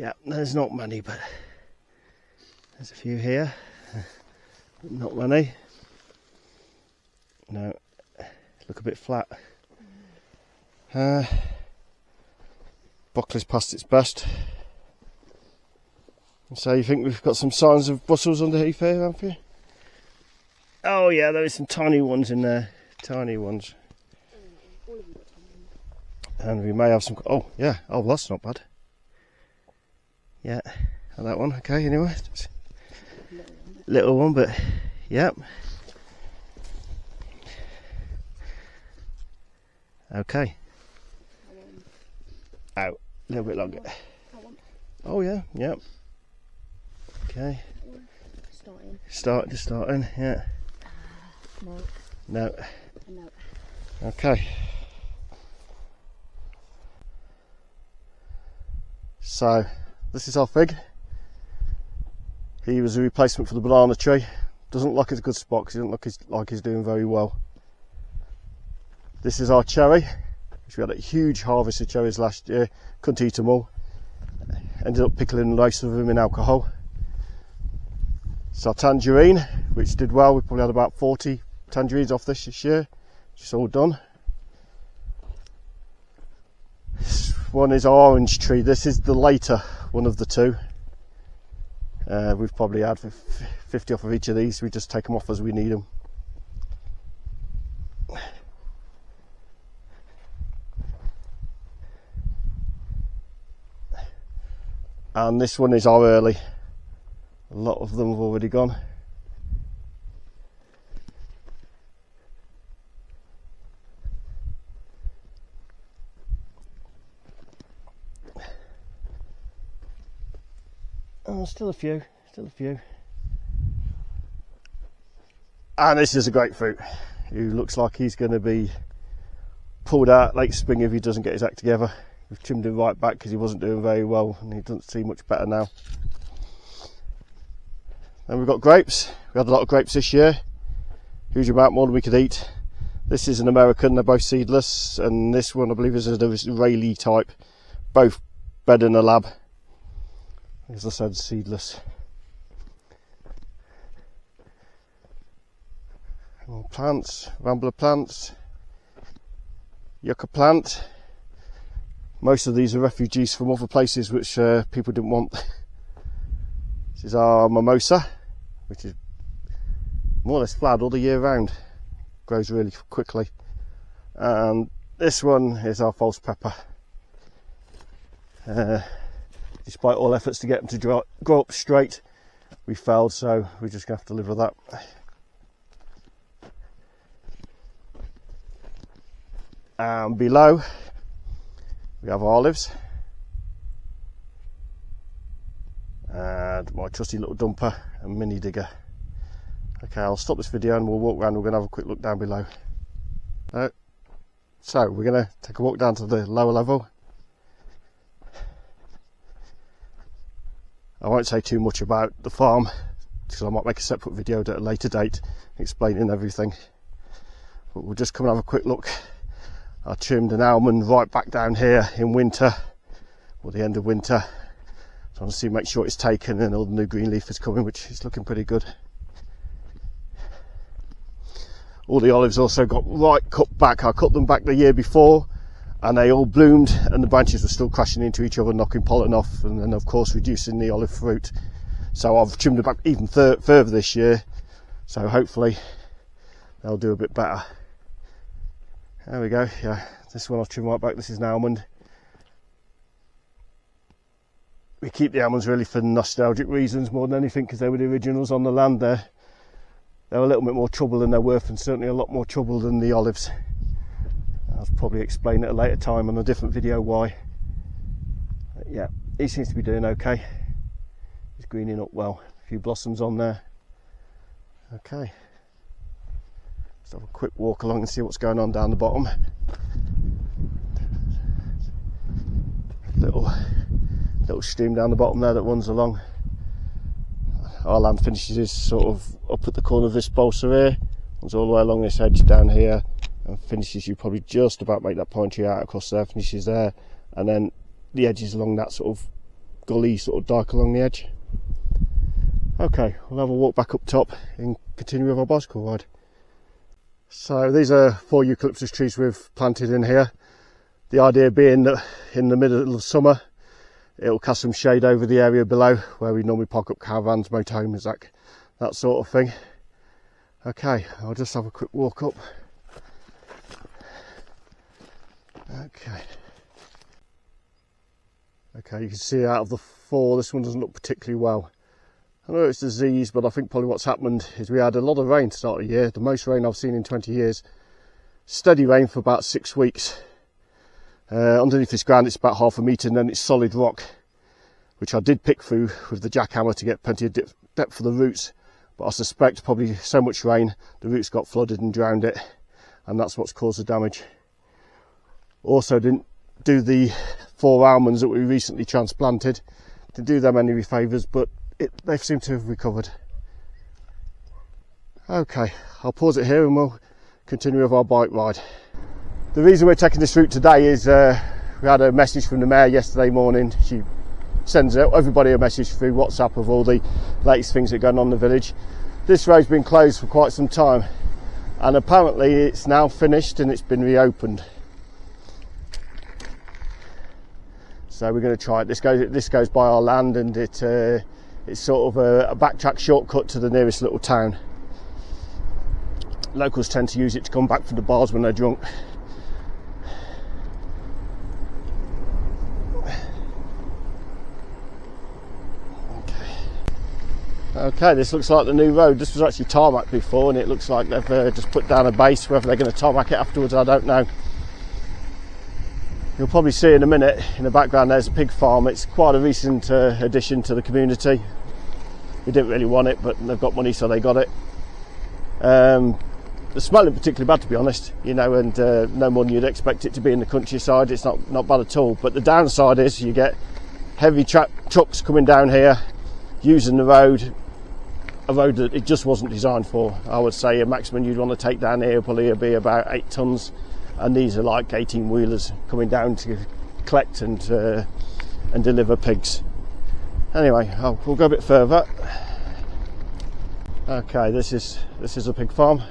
Yeah, there's not many, but there's a few here. Not many. No, look a bit flat. Buckley's past its best. So you think we've got some signs of brussels underneath here, haven't you? Oh yeah, there is some tiny ones in there. Tiny ones. And we may have some... Oh yeah, oh that's not bad. Yeah, and that one, okay, anyway. Little one, but yep. Okay. Out, a little bit longer. Oh yeah, yep. Okay. Starting, yeah. No. Okay. So, this is our fig. He was a replacement for the banana tree. Doesn't look like it's a good spot because he doesn't look like he's doing very well. This is our cherry, which we had a huge harvest of cherries last year. Couldn't eat them all. Ended up pickling most of them in alcohol. It's our tangerine, which did well. We probably had about 40 tangerines off this year. It's all done. This one is our orange tree. This is the later one of the two. We've probably had 50 off of each of these. We just take them off as we need them. And this one is our early. A lot of them have already gone. Oh, still a few. And this is a grapefruit who looks like he's going to be pulled out late spring if he doesn't get his act together. We've trimmed him right back because he wasn't doing very well and he doesn't seem much better now. Then we've got grapes. We had a lot of grapes this year. Huge amount, more than we could eat. This is an American, they're both seedless, and this one I believe is an Israeli type. Both bred in a lab. As I said, seedless. More plants, rambler plants, yucca plant. Most of these are refugees from other places which people didn't want. This is our mimosa, which is more or less flat all the year round. Grows really quickly. And this one is our false pepper. Despite all efforts to get them to grow up straight, we failed, so we're just going to have to live with that. And below we have olives. And my trusty little dumper and mini digger. Okay, I'll stop this video and we'll walk around. We're going to have a quick look down below. So we're going to take a walk down to the lower level. I won't say too much about the farm because I might make a separate video at a later date explaining everything. But we'll just come and have a quick look. I trimmed an almond right back down here in winter, or the end of winter. Trying to see, make sure it's taken and all the new green leaf is coming, which is looking pretty good. All the olives also got right cut back. I cut them back the year before and they all bloomed and the branches were still crashing into each other, knocking pollen off, and then of course reducing the olive fruit. So I've trimmed them back even further this year, so hopefully they'll do a bit better. There we go. Yeah, this one I've trimmed right back. This is an almond. We keep the almonds really for nostalgic reasons more than anything, because they were the originals on the land there. They're a little bit more trouble than they're worth, and certainly a lot more trouble than the olives. I'll probably explain at a later time on a different video why. But yeah, he seems to be doing okay. He's greening up well. A few blossoms on there. Okay. Let's have a quick walk along and see what's going on down the bottom. Little stream down the bottom there that runs along. Our land finishes sort of up at the corner of this balsa here, runs all the way along this edge down here, and finishes, you probably just about make that pine tree out across there, finishes there, and then the edges along that sort of gully sort of dyke along the edge. Okay, we'll have a walk back up top and continue with our bicycle ride. So these are 4 eucalyptus trees we've planted in here. The idea being that in the middle of summer it'll cast some shade over the area below where we normally park up caravans, motorhomes, that sort of thing. Okay, I'll just have a quick walk up. Okay, you can see out of the 4, this one doesn't look particularly well. I know it's disease, but I think probably what's happened is we had a lot of rain to start the year, the most rain I've seen in 20 years. Steady rain for about 6 weeks. Underneath this ground it's about 1/2 metre, and then it's solid rock, which I did pick through with the jackhammer to get plenty of depth for the roots. But I suspect probably so much rain, the roots got flooded and drowned it, and that's what's caused the damage. Also didn't do the 4 almonds that we recently transplanted. Didn't do them any favours, but they seem to have recovered. Okay, I'll pause it here and we'll continue with our bike ride. The reason we're taking this route today is we had a message from the mayor yesterday morning. She sends everybody a message through WhatsApp of all the latest things that are going on in the village. This road's been closed for quite some time, and apparently it's now finished and it's been reopened. So we're going to try it. This goes by our land, and it's sort of a backtrack shortcut to the nearest little town. Locals tend to use it to come back from the bars when they're drunk. Okay, this looks like the new road. This was actually tarmac before, and it looks like they've just put down a base. Whether they're going to tarmac it afterwards, I don't know. You'll probably see in a minute in the background there's a pig farm. It's quite a recent addition to the community. We didn't really want it, but they've got money, so they got it. The smell isn't particularly bad, to be honest, you know, and no more than you'd expect it to be in the countryside. It's not bad at all. But the downside is you get heavy trucks coming down here using the road, a road that it just wasn't designed for. I would say a maximum you'd want to take down here probably would be about 8 tonnes, and these are like 18 wheelers coming down to collect and deliver pigs. Anyway, we'll go a bit further. Okay, this is a pig farm.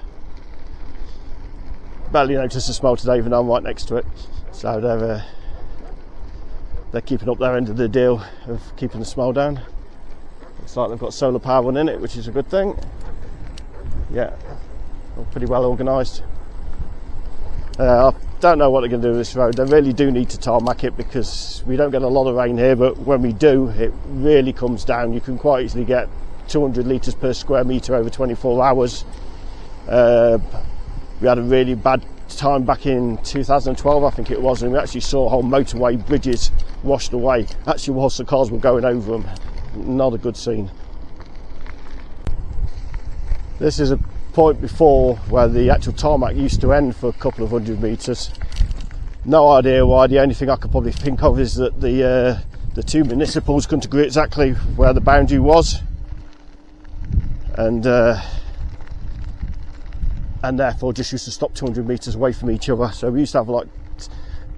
Barely noticed the smell today, even though I'm right next to it. So they're keeping up their end of the deal of keeping the smell down. Looks like they've got solar power in it, which is a good thing. Yeah, all pretty well organised. I don't know what they're going to do with this road. They really do need to tarmac it because we don't get a lot of rain here, but when we do, it really comes down. You can quite easily get 200 litres per square metre over 24 hours. We had a really bad time back in 2012, I think it was, and we actually saw whole motorway bridges washed away. Actually, whilst the cars were going over them. Not a good scene. This is a point before where the actual tarmac used to end for a couple of 100 metres. No idea why. The only thing I could probably think of is that the 2 municipals couldn't agree exactly where the boundary was, and therefore just used to stop 200 metres away from each other. So we used to have like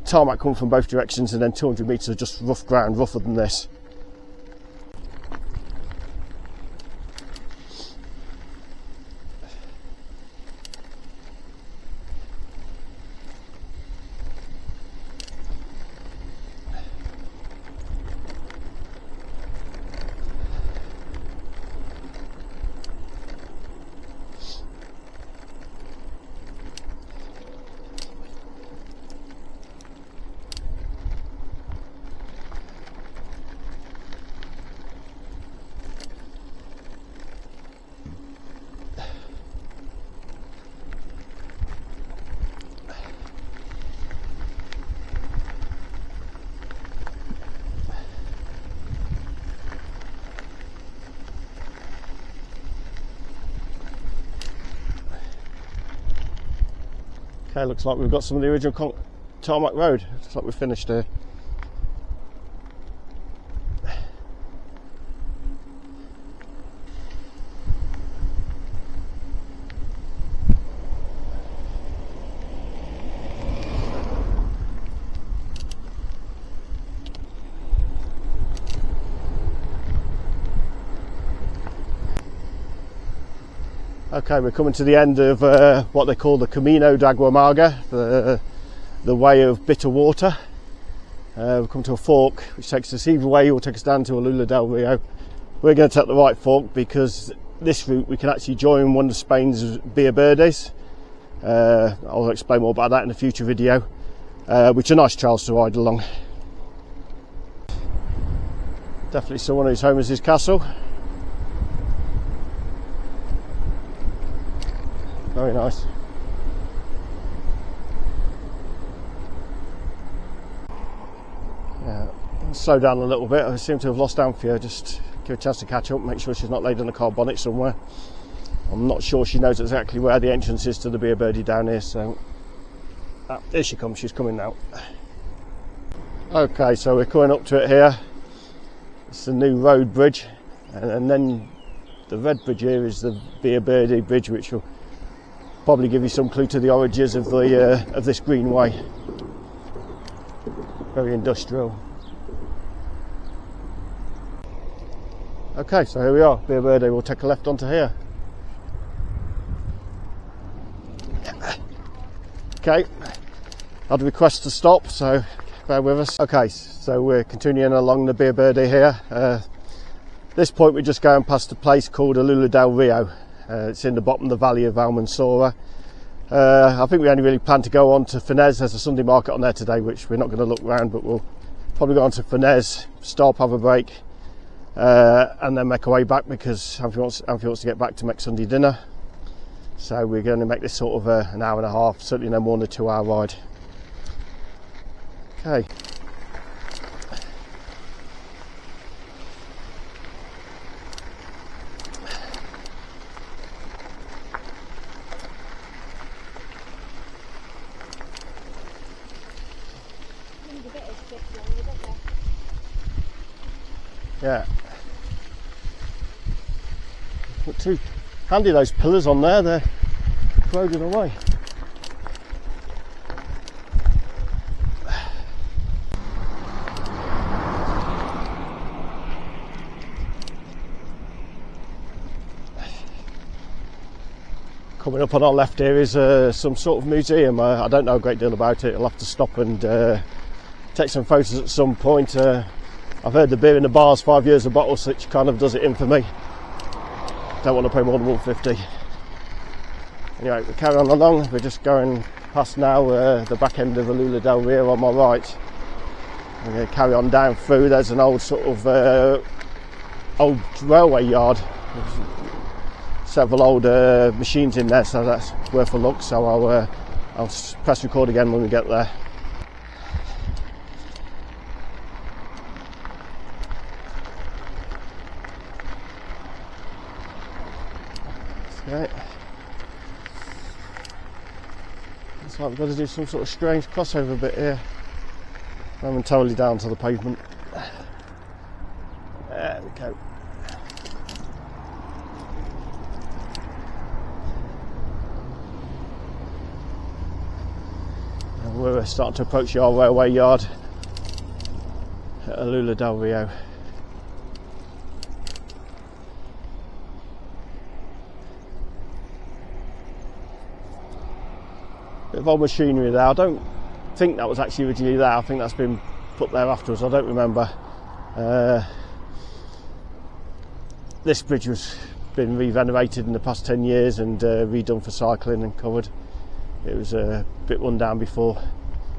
tarmac coming from both directions, and then 200 metres of just rough ground, rougher than this. Okay, looks like we've got some of the original tarmac road. Looks like we've finished here. Okay, we're coming to the end of what they call the Camino de Agua Amarga, the way of bitter water. We've come to a fork which takes us either way or takes us down to Alula del Rio. We're going to take the right fork because this route we can actually join one of Spain's Beer Verdes. I'll explain more about that in a future video, which are nice trails to ride along. Definitely someone whose home is his castle. Very nice. Yeah, slow down a little bit. I seem to have lost Anthea. Just give her a chance to catch up, make sure she's not laid in a car bonnet somewhere. I'm not sure she knows exactly where the entrance is to the Beer Verde down here, so here she comes, she's coming now. Okay, so we're coming up to it here. It's the new road bridge, and then the red bridge here is the Beer Verde bridge, which will probably give you some clue to the origins of this greenway. Very industrial. Okay, so here we are, Beer Verde. We'll take a left onto here. Okay, I'd request to stop, so bear with us. Okay, so we're continuing along the Beer Verde here. This point we're just going past a place called Alula del Rio. It's in the bottom of the valley of Almanzora. I think we only really plan to go on to Fenez. There's a Sunday market on there today, which we're not going to look around, but we'll probably go on to Fenez, stop, have a break, and then make our way back because Anthea wants to get back to make Sunday dinner. So we're going to make this sort of an hour and a half, certainly no more than a 2-hour ride. Okay. Yeah. Not too handy, those pillars on there, they're corroding away. Coming up on our left here is some sort of museum. I don't know a great deal about it. I'll have to stop and take some photos at some point. I've heard the beer in the bar's 5 years a bottle, which kind of does it in for me. Don't want to pay more than $1.50. Anyway, we carry on along. We're just going past now the back end of Alula del Rio on my right. We're going to carry on down through. There's an old sort of old railway yard. There's several old machines in there, so that's worth a look. So I'll press record again when we get there. Okay. Looks like we've got to do some sort of strange crossover bit here. Momentarily down to the pavement. There we go. And we're starting to approach the old railway yard at Alula del Rio. Bit of old machinery there. I don't think that was actually originally there. I think that's been put there afterwards. I don't remember. This bridge has been re-renovated in the past 10 years and redone for cycling and covered. It was a bit run down before.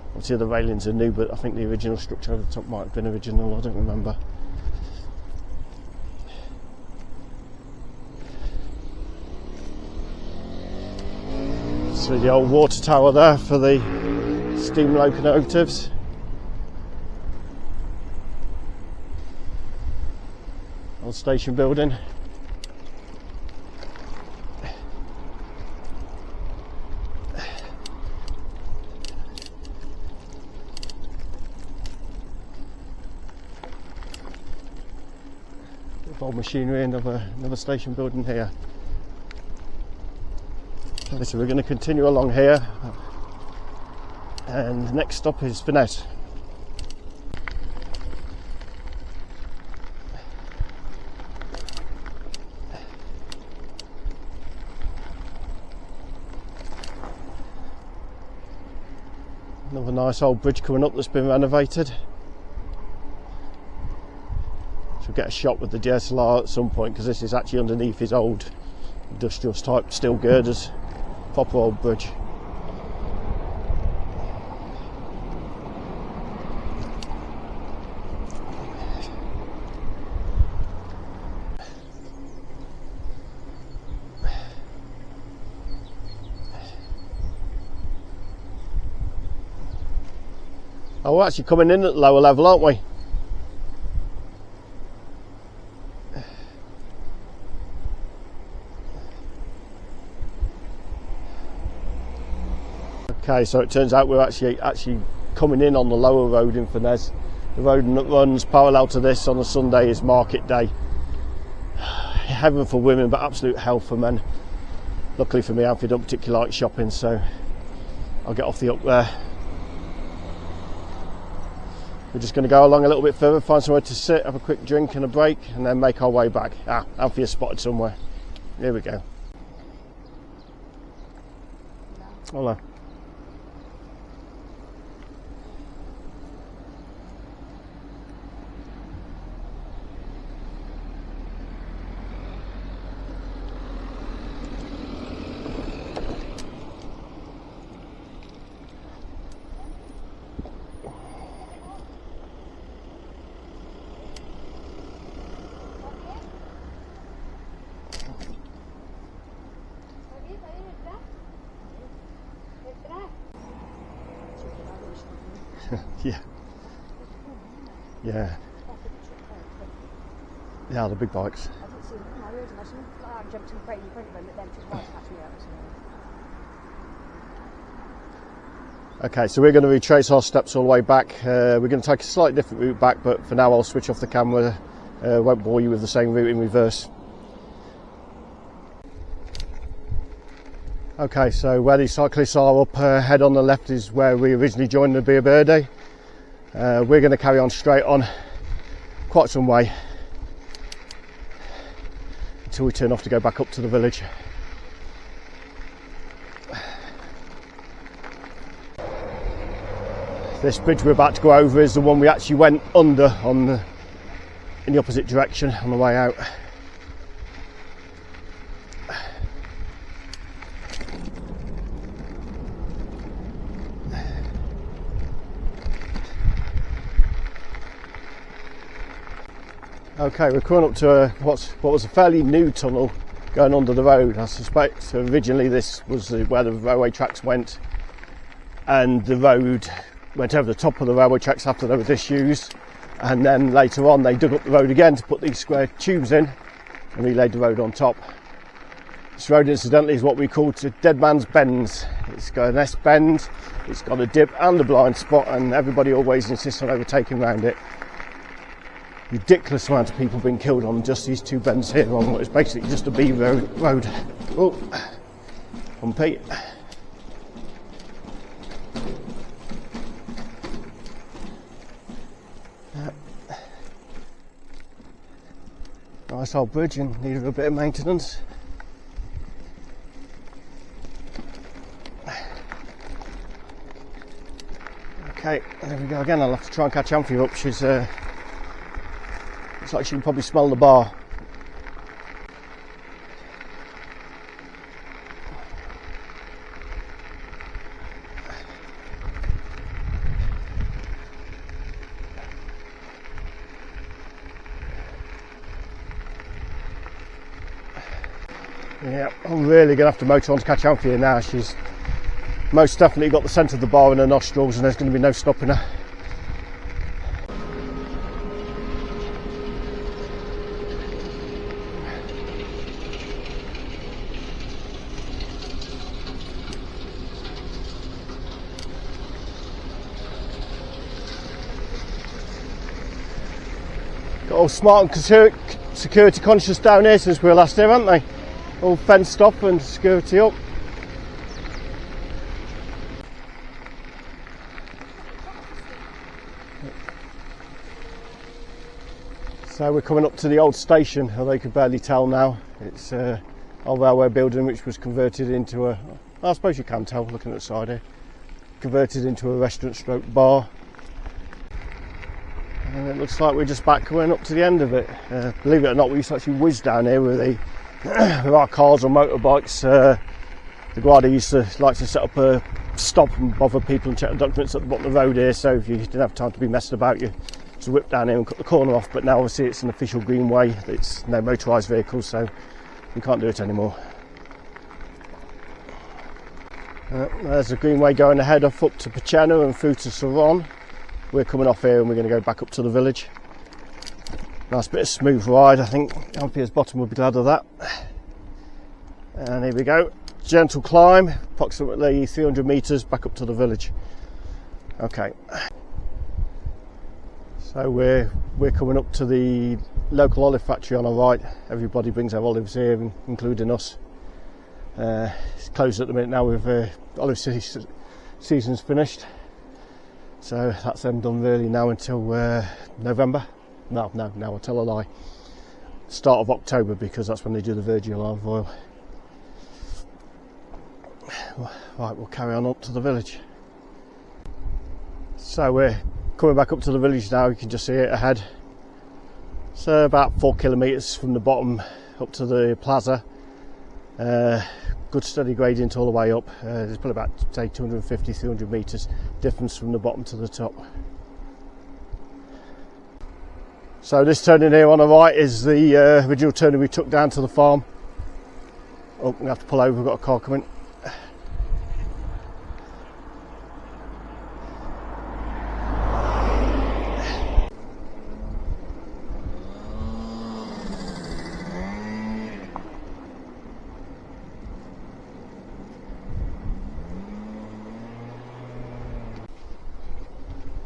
Obviously the railings are new, but I think the original structure over the top might have been original. I don't remember. So the old water tower there for the steam locomotives. Old station building. Old machinery, another station building here. So we're going to continue along here, and the next stop is Fenez. Another nice old bridge coming up that's been renovated. So we'll get a shot with the DSLR at some point, because this is actually underneath his old industrial type steel girders. Proper old bridge. Oh, we're actually coming in at the lower level, aren't we? Okay, so it turns out we're actually coming in on the lower road in Furness. The road that runs parallel to this on a Sunday is market day. Heaven for women, but absolute hell for men. Luckily for me, Alfie don't particularly like shopping, so I'll get off the up there. We're just going to go along a little bit further, find somewhere to sit, have a quick drink and a break, and then make our way back. Ah, Alfie is spotted somewhere. Here we go. Hello. Yeah. Yeah. Yeah, the big bikes. Okay, so we're going to retrace our steps all the way back. We're going to take a slightly different route back, but for now I'll switch off the camera. Won't bore you with the same route in reverse. Okay, so where these cyclists are up ahead on the left is where we originally joined the Verde. We're going to carry on straight on quite some way until we turn off to go back up to the village. This bridge we're about to go over is the one we actually went under in the opposite direction on the way out. Okay, we're coming up to what was a fairly new tunnel going under the road. I suspect originally this was where the railway tracks went, and the road went over the top of the railway tracks after they were disused, and then later on they dug up the road again to put these square tubes in and relaid the road on top. This road incidentally is what we call Dead Man's Bends. It's got an S bend, it's got a dip and a blind spot, and everybody always insists on overtaking around it. Ridiculous amount of people being killed on just these two bends here on what is basically just a B road. Oh, bumpy. Nice old bridge and needed a bit of maintenance. Okay, there we go again. I'll have to try and catch Amphi up. She's looks like she can probably smell the bar. Yeah, I'm really going to have to motor on to catch Amphi now. She's most definitely got the scent of the bar in her nostrils, and there's going to be no stopping her. Got all smart and security conscious down here since we were last here, haven't they? All fenced up and security up. So we're coming up to the old station, although you can barely tell now. It's an old railway building which was converted into a, I suppose you can tell looking at the side here, converted into a restaurant stroke bar. And it looks like we're just back going up to the end of it. Believe it or not, we used to actually whiz down here with, with our cars or motorbikes. The guarda used to like to set up a stop and bother people and check the documents at the bottom of the road here, so if you didn't have time to be messing about, you just whip down here and cut the corner off. But now obviously it's an official greenway, it's no motorised vehicles, so you can't do it anymore. There's a greenway going ahead up to Pachena and through to Mazarrón. We're coming off here and we're going to go back up to the village. Nice bit of smooth ride, I think LPS Bottom will be glad of that. And here we go, gentle climb, approximately 300 metres back up to the village. Okay, so we're coming up to the local olive factory on our right. Everybody brings their olives here, including us. It's closed at the minute now with olive season's finished. So that's them done really now until November. No, I'll tell a lie. Start of October, because that's when they do the virgin olive oil. Right, we'll carry on up to the village. So we're coming back up to the village now, you can just see it ahead. So about 4 kilometres from the bottom up to the plaza. Good steady gradient all the way up. There's probably about, say, 250-300 metres difference from the bottom to the top. So this turning here on the right is the original turning we took down to the farm. Oh, we're going to have to pull over, we've got a car coming.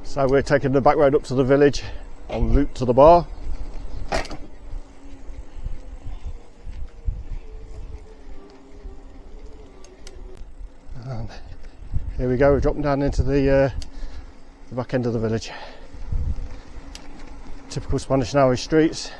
So we're taking the back road up to the village en route to the bar. And here we go, we're dropping down into the back end of the village. Typical Spanish narrow streets.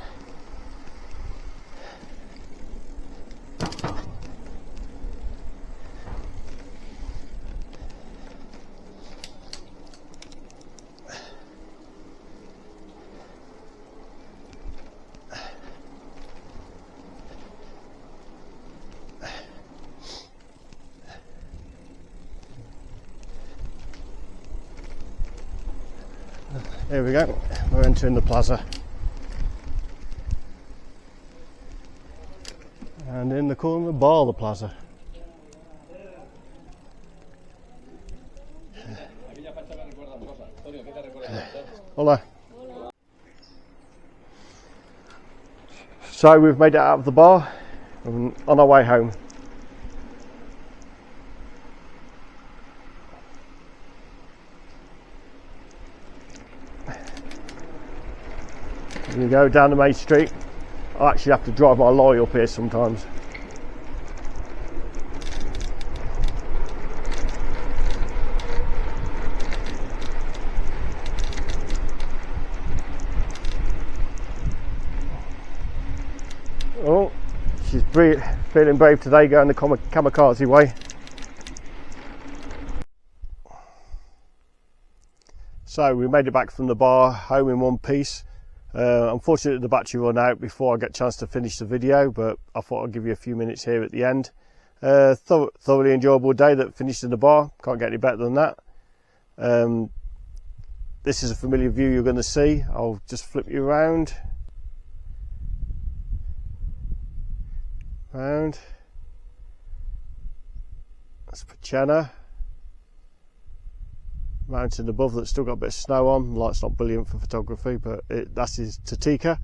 Here we go, we're entering the plaza. And in the corner, bar the plaza. Hola. So we've made it out of the bar and on our way home. Here we go, down the main street. I actually have to drive my lorry up here sometimes. Oh, she's feeling brave today, going the kamikaze way. So we made it back from the bar home in one piece. Unfortunately the battery ran out before I get a chance to finish the video, but I thought I'd give you a few minutes here at the end. Thoroughly enjoyable day that finished in the bar, can't get any better than that. This is a familiar view you're going to see. I'll just flip you around. That's Pachena. Mountain above that's still got a bit of snow on. The light's not brilliant for photography, but that is Tatica,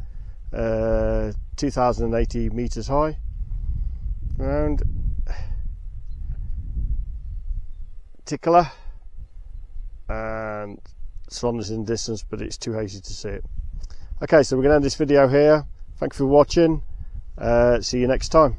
2,080 metres high. And Ticola, and Salon is in distance, but it's too hazy to see it. Okay, so we're going to end this video here. Thank you for watching. See you next time.